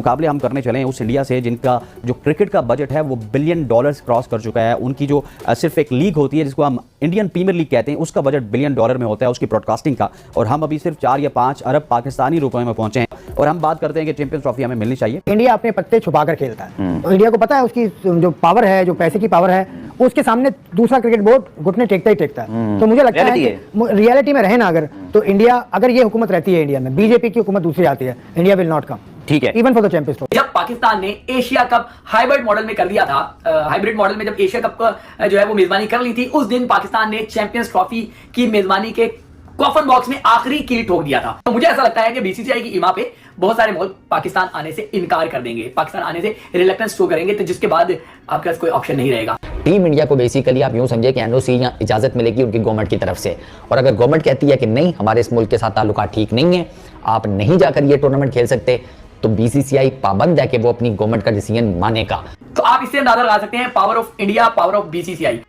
मुकाबले हम करने चले हैं उस इंडिया से जिनका जो क्रिकेट का बजट है वो $1 बिलियन क्रॉस कर चुका है। उनकी जो सिर्फ एक लीग होती है जिसको हम इंडियन प्रीमियर लीग कहते हैं, उसका बजट $1 बिलियन में होता है उसकी ब्रॉडकास्टिंग का, और हम अभी सिर्फ 4 या 5 अरब पाकिस्तानी रुपए में पहुंचे हैं। और हम बात करते हैं कि चैंपियंस ट्रॉफी हमें मिलनी चाहिए। इंडिया अपने पत्ते छुपा कर खेलता है, तो इंडिया को पता है उसकी जो पावर है, जो पैसे की पावर है, उसके सामने दूसरा क्रिकेट बोर्ड घुटने टेकता ही टेकता है। तो मुझे लगता है कि रियलिटी में रहे ना अगर, तो इंडिया, अगर ये हुकूमत रहती है इंडिया में, बीजेपी की हुकूमत दूसरी आती है, इंडिया विल नॉट कम, ठीक है, even for the champions trophy. जब पाकिस्तान ने एशिया कप हाइब्रिड मॉडल में कर दिया था, हाइब्रिड मॉडल में जब एशिया कप का जो है वो मेजबानी कर ली थी, उस दिन पाकिस्तान ने चैंपियंस ट्रॉफी की मेजबानी के कॉफन बॉक्स में आखिरी कील ठोक दिया था। तो मुझे ऐसा लगता है कि बीसीसीआई की इमा पे बहुत सारे मुल्क पाकिस्तान आने से इनकार कर देंगे, पाकिस्तान आने से रिलक्टेंस शो करेंगे, तो जिसके बाद आपके पास कोई ऑप्शन नहीं रहेगा। टीम इंडिया को बेसिकली आप यूं समझे कि एनओसी या इजाजत मिलेगी उनकी गवर्नमेंट की तरफ से, और अगर गवर्नमेंट कहती है कि नहीं, हमारे इस मुल्क के साथ ताल्लुकात ठीक नहीं है, आप नहीं जाकर ये टूर्नामेंट खेल सकते, तो बीसीसीआई पाबंद है कि वो अपनी गवर्नमेंट का डिसीजन मानेगा। तो आप इससे अंदाजा लगा सकते हैं power of India, power of BCCI.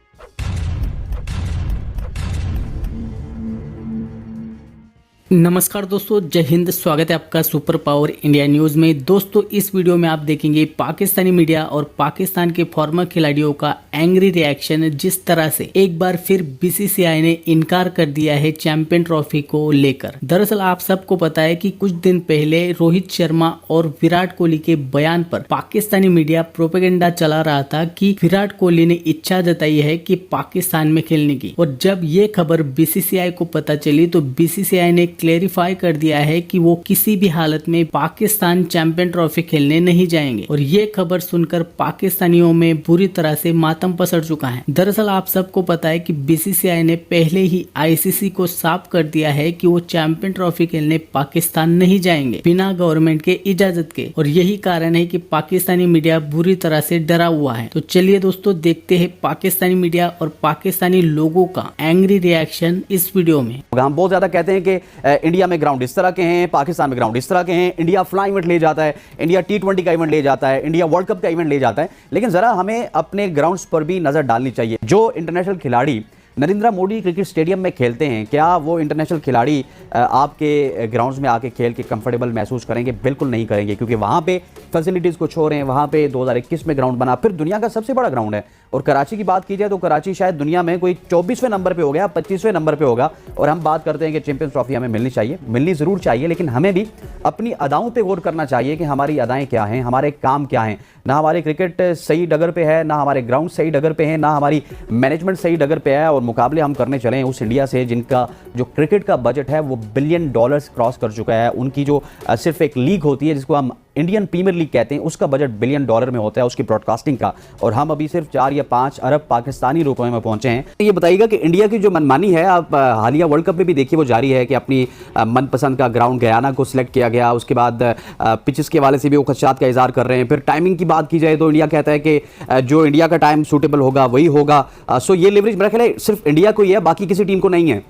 नमस्कार दोस्तों, जय हिंद। स्वागत है आपका सुपर पावर इंडिया न्यूज़ में। दोस्तों, इस वीडियो में आप देखेंगे पाकिस्तानी मीडिया और पाकिस्तान के फॉर्मर खिलाड़ियों का एंग्री रिएक्शन, जिस तरह से एक बार फिर बीसीसीआई ने इनकार कर दिया है चैंपियन ट्रॉफी को लेकर। दरअसल आप सबको पता है कि कुछ दिन पहले रोहित शर्मा और विराट कोहली के बयान पर पाकिस्तानी मीडिया प्रोपेगेंडा चला रहा था कि विराट कोहली ने इच्छा जताई है कि पाकिस्तान में खेलने की, और जब ये खबर बीसीसीआई को पता चली तो बीसीसीआई ने क्लेरिफाई कर दिया है कि वो किसी भी हालत में पाकिस्तान चैंपियन ट्रॉफी खेलने नहीं जाएंगे। और ये खबर सुनकर पाकिस्तानियों में बुरी तरह से मातम पसर चुका है। दरअसल आप सबको पता है कि बीसीसीआई ने पहले ही आईसीसी को साफ कर दिया है कि वो चैंपियन ट्रॉफी खेलने पाकिस्तान नहीं जाएंगे बिना गवर्नमेंट के इजाजत के, और यही कारण है कि पाकिस्तानी मीडिया बुरी तरह से डरा हुआ है। तो चलिए दोस्तों, देखते हैं पाकिस्तानी मीडिया और पाकिस्तानी लोगों का एंग्री रिएक्शन इस वीडियो में। हम बहुत ज्यादा कहते हैं कि इंडिया में ग्राउंड इस तरह के हैं, पाकिस्तान में ग्राउंड इस तरह के हैं, इंडिया फ्लाई इवेंट ले जाता है, इंडिया T20 का इवेंट ले जाता है, इंडिया वर्ल्ड कप का इवेंट ले जाता है, लेकिन जरा हमें अपने ग्राउंड्स पर भी नजर डालनी चाहिए। जो इंटरनेशनल खिलाड़ी नरेंद्र मोदी क्रिकेट स्टेडियम में खेलते हैं, क्या वो इंटरनेशनल खिलाड़ी आपके ग्राउंड्स में आके खेल के कंफर्टेबल महसूस करेंगे? बिल्कुल नहीं करेंगे, क्योंकि वहाँ पे फैसिलिटीज़ कुछ हो रहे हैं। वहाँ पे 2021 में ग्राउंड बना, फिर दुनिया का सबसे बड़ा ग्राउंड है। और कराची की बात की जाए तो कराची शायद दुनिया में कोई 24वें नंबर पे हो गया, 25वें नंबर पे होगा। और हम बात करते हैं कि चैंपियंस ट्रॉफी हमें मिलनी चाहिए, मिलनी ज़रूर चाहिए, लेकिन हमें भी अपनी अदाओं पे गौर करना चाहिए कि हमारी अदाएँ क्या हैं, हमारे काम क्या हैं। ना हमारे क्रिकेट सही डगर पे है, ना हमारे ग्राउंड सही डगर पे है, ना हमारी मैनेजमेंट सही डगर पे है। और मुकाबले हम करने चले हैं उस इंडिया से जिनका जो क्रिकेट का बजट है वो $1 बिलियन क्रॉस कर चुका है। उनकी जो सिर्फ एक लीग होती है जिसको हम इंडियन प्रीमियर लीग कहते हैं, उसका बजट $1 बिलियन में होता है उसकी ब्रॉडकास्टिंग का, और हम अभी सिर्फ 4 या 5 अरब पाकिस्तानी रुपए में पहुंचे हैं। ये बताइएगा कि इंडिया की जो मनमानी है, आप हालिया वर्ल्ड कप में भी देखिए वो जारी है कि अपनी मनपसंद का ग्राउंड गयाना को सिलेक्ट किया गया, उसके बाद पिचेस के हवाले से भी वो खदशात का इजहार कर रहे हैं। फिर टाइमिंग की बात की जाए तो इंडिया कहता है कि जो इंडिया का टाइम सूटेबल होगा वही होगा। सो ये लेवरेज मेरा ख्याल है सिर्फ इंडिया को ही है, बाकी किसी टीम को नहीं है।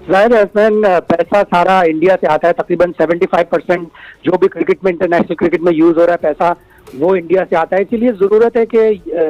जाहिर है, पैसा सारा इंडिया से आता है। तकरीबन 75% जो भी क्रिकेट में, इंटरनेशनल क्रिकेट में यूज हो रहा है पैसा, वो इंडिया से आता है। इसीलिए जरूरत है कि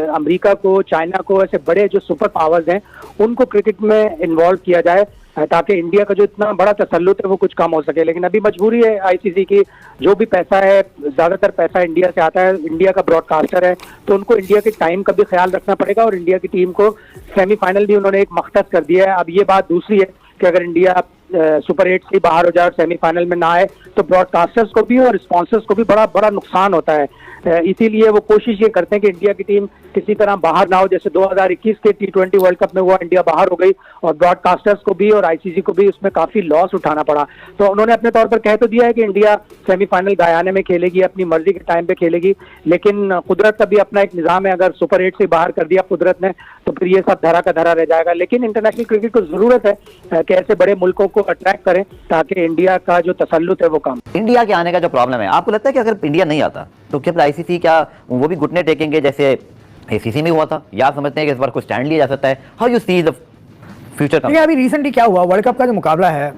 अमेरिका को, चाइना को, ऐसे बड़े जो सुपर पावर्स हैं उनको क्रिकेट में इन्वॉल्व किया जाए, ताकि इंडिया का जो इतना बड़ा तसल्लुत है वो कुछ कम हो सके। लेकिन अभी मजबूरी है आईसीसी की, जो भी पैसा है ज्यादातर पैसा इंडिया से आता है, इंडिया का ब्रॉडकास्टर है, तो उनको इंडिया के टाइम का भी ख्याल रखना पड़ेगा। और इंडिया की टीम को सेमीफाइनल भी उन्होंने एक मख्तस कर दिया है। अब ये बात दूसरी है कि अगर इंडिया सुपर 8 से बाहर हो जाए और सेमीफाइनल में ना आए तो ब्रॉडकास्टर्स को भी और स्पॉन्सर्स को भी बड़ा नुकसान होता है। इसीलिए वो कोशिश ये करते हैं कि इंडिया की टीम किसी तरह बाहर ना हो। जैसे 2021 के T20 वर्ल्ड कप में हुआ, इंडिया बाहर हो गई और ब्रॉडकास्टर्स को भी और आईसीसी को भी उसमें काफी लॉस उठाना पड़ा। तो उन्होंने अपने तौर पर कह तो दिया है कि इंडिया सेमीफाइनल गयाना में खेलेगी, अपनी मर्जी के टाइम पे खेलेगी, लेकिन कुदरत का भी अपना एक निजाम है। अगर सुपर 8 से बाहर कर दिया कुदरत ने तो फिर ये सब धरा का धरा रह जाएगा। लेकिन इंटरनेशनल क्रिकेट को जरूरत है कि ऐसे बड़े मुल्कों को अट्रैक्ट करें ताकि इंडिया का जो तसल्लुत है वो कम। इंडिया के आने का जो प्रॉब्लम है, आपको लगता है कि अगर इंडिया नहीं आता तो क्या आईसीसी क्या वो भी घुटने टेकेंगे जैसे एसीसी में हुआ था, या समझते हैं कि इस बार कुछ स्टैंड लिया जा सकता है? How you see the future? अभी रिसेंटली क्या हुआ, वर्ल्ड कप का जो मुकाबला है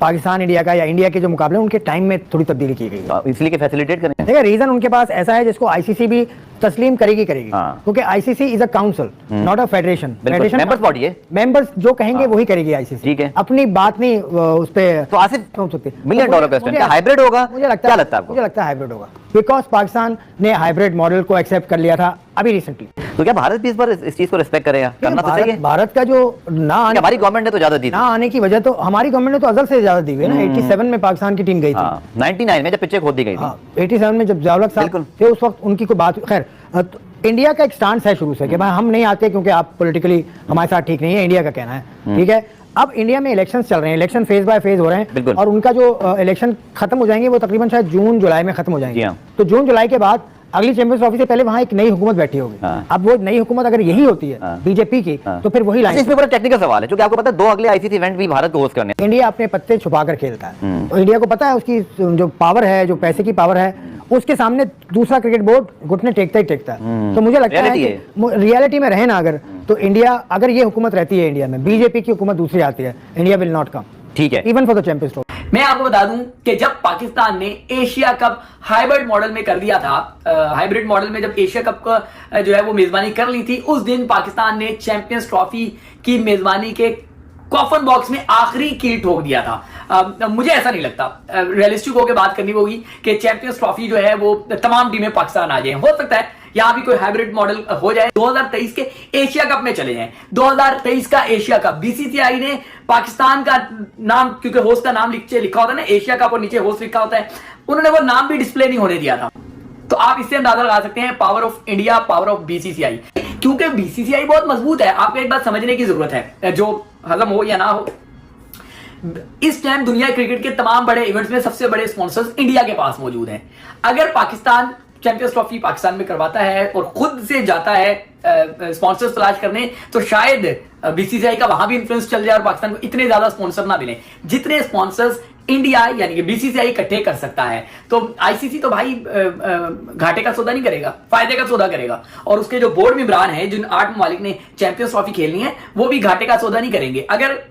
पाकिस्तान इंडिया का, या इंडिया के जो मुकाबले उनके टाइम में थोड़ी तबदीली की गई है, इसलिए कि फैसिलिटेट करें। देखिए रीजन उनके पास ऐसा है जिसको आईसीसी भी तस्लीम करेगी करेगी, हाँ। क्योंकि ICC is a council not a federation. Members body है, मेंबर्स जो कहेंगे वही करेगी आईसीसी। ठीक है। अपनी बात नहीं उस पे तो आसिफ पहुंच सकती। $1 मिलियन क्वेश्चन, क्या हाइब्रिड होगा? मुझे लगता क्या है, लगता है आपको? मुझे लगता है हाइब्रिड होगा, बिकॉज पाकिस्तान ने हाइब्रिड मॉडल को एक्सेप्ट कर लिया था अभी रिसेंटली। तो क्या भारत भी इस बार इस चीज को रिस्पेक्ट करेगा? करना तो चाहिए। भारत का जो ना आने, हमारी गवर्नमेंट ने तो ज्यादा दी ना आने की वजह, तो हमारी गवर्नमेंट ने तो अजल से ज्यादा दी हुई है ना। 87 में पाकिस्तान की टीम गई थी, 99 में जब पिछे खोद दी गई थी। हाँ 87 में जब ज़ियाउल हक साहब थे उस वक्त उनकी कोई बात। खैर तो इंडिया का एक स्टांस है शुरू से कि भाई हम नहीं आते क्योंकि आप पॉलिटिकली हमारे साथ ठीक नहीं है, इंडिया का कहना है। ठीक है, अब इंडिया में इलेक्शंस चल रहे हैं, इलेक्शन फेज बाय फेज हो रहे हैं, और उनका जो इलेक्शन खत्म हो जाएंगे वो तकरीबन शायद जून जुलाई में खत्म हो जाएंगे। तो जून जुलाई के बाद अगली चैंपियंस ट्रॉफी से पहले वहां एक नई हुकूमत बैठी होगी। अब वो नई हुकूमत अगर यही होती है बीजेपी की, तो फिर वही लाइन। इसमें बड़ा टेक्निकल सवाल है, क्योंकि आपको पता है 2 अगले आईसीसी इवेंट भी भारत को होस्ट करने हैं। इंडिया अपने पत्ते छुपा कर खेलता है, तो इंडिया को पता है उसकी जो पावर है, जो पैसे की पावर है, उसके सामने दूसरा क्रिकेट बोर्ड घुटने टेकता ही टेकता है। तो मुझे लगता है कि रियलिटी में रहे ना अगर, तो इंडिया, अगर ये हुकूमत रहती है इंडिया में, बीजेपी की हुकूमत दूसरी आती है, इंडिया विल नॉट कम। ठीक है, even for the champions trophy. मैं आपको बता दूं कि जब पाकिस्तान ने एशिया कप हाइब्रिड मॉडल में कर दिया था, हाइब्रिड मॉडल में जब एशिया कप का जो है वो मेजबानी कर ली थी, उस दिन पाकिस्तान ने चैंपियंस ट्रॉफी की मेजबानी के कॉफन बॉक्स में आखिरी कील ठोक दिया था। मुझे ऐसा नहीं लगता, रियलिस्टिक होकर बात करनी होगी कि चैंपियंस ट्रॉफी जो है वो तमाम टीमें पाकिस्तान आ जाए। हो सकता है यहां भी कोई हाइब्रिड मॉडल हो जाए, 2023 के एशिया कप में चले जाएं। 2023 का एशिया कप बीसीसीआई ने पाकिस्तान का नाम, क्योंकि होस्ट का नाम लिखा होता है ना एशिया कप और नीचे होस्ट लिखा होता है, उन्होंने वो नाम भी डिस्प्ले नहीं होने दिया था। तो आप इससे अंदाजा लगा सकते हैं power of India, power of BCCI. क्योंकि बीसीसीआई बहुत मजबूत है, आपको एक बात समझने की जरूरत है, जो हजम हो या ना हो, इस टाइम दुनिया क्रिकेट के तमाम बड़े इवेंट्स में सबसे बड़े स्पॉन्सर्स इंडिया के पास मौजूद हैं। अगर पाकिस्तान चैंपियंस ट्रॉफी पाकिस्तान में करवाता है और खुद से जाता है स्पॉन्सर्स तलाश करने, तो शायद बीसीसीआई का वहां भी इन्फ्लुएंस चल जाए और पाकिस्तान को इतने ज्यादा स्पॉन्सर ना मिले जितने स्पॉन्सर्स इंडिया यानी कि बीसीसीआई इकट्ठे कर सकता है। तो आईसीसी तो भाई घाटे का सौदा नहीं करेगा, फायदे का सौदा करेगा। और उसके जो बोर्ड मेंबरान हैं, जिन 8 ममालिक ने चैंपियंस ट्रॉफी खेलनी है, वो भी घाटे का सौदा नहीं करेंगे। अगर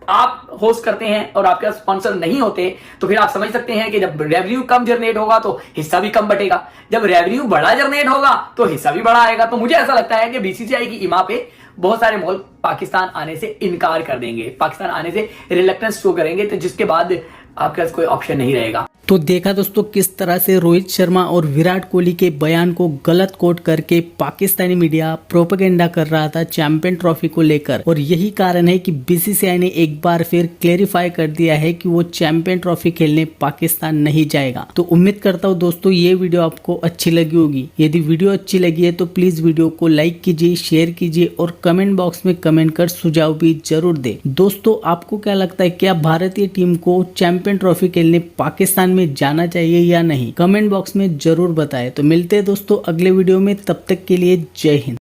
आप होस्ट करते हैं और आपके स्पॉन्सर नहीं होते, तो फिर आप समझ सकते हैं कि जब रेवेन्यू कम जनरेट होगा तो हिस्सा भी कम बटेगा, जब रेवेन्यू बड़ा जनरेट होगा तो हिस्सा भी बड़ा आएगा। तो मुझे ऐसा लगता है कि बीसीसीआई की इमा पे बहुत सारे मुल्क पाकिस्तान आने से इनकार कर देंगे, पाकिस्तान आने से रिलक्टेंस शो करेंगे, तो जिसके बाद आपके पास कोई ऑप्शन नहीं रहेगा। तो देखा दोस्तों किस तरह से रोहित शर्मा और विराट कोहली के बयान को गलत कोट करके पाकिस्तानी मीडिया प्रोपेगेंडा कर रहा था चैंपियन ट्रॉफी को लेकर, और यही कारण है कि बीसीसीआई ने एक बार फिर क्लेरिफाई कर दिया है कि वो चैंपियन ट्रॉफी खेलने पाकिस्तान नहीं जाएगा। तो उम्मीद करता हूँ दोस्तों ये वीडियो आपको अच्छी लगी होगी। यदि वीडियो अच्छी लगी है तो प्लीज वीडियो को लाइक कीजिए, शेयर कीजिए और कमेंट बॉक्स में कमेंट कर सुझाव भी जरूर दे। दोस्तों आपको क्या लगता है, क्या भारतीय टीम को चैंपियन ट्रॉफी खेलने पाकिस्तान में जाना चाहिए या नहीं? कमेंट बॉक्स में जरूर बताएं। तो मिलते हैं दोस्तों अगले वीडियो में, तब तक के लिए जय हिंद।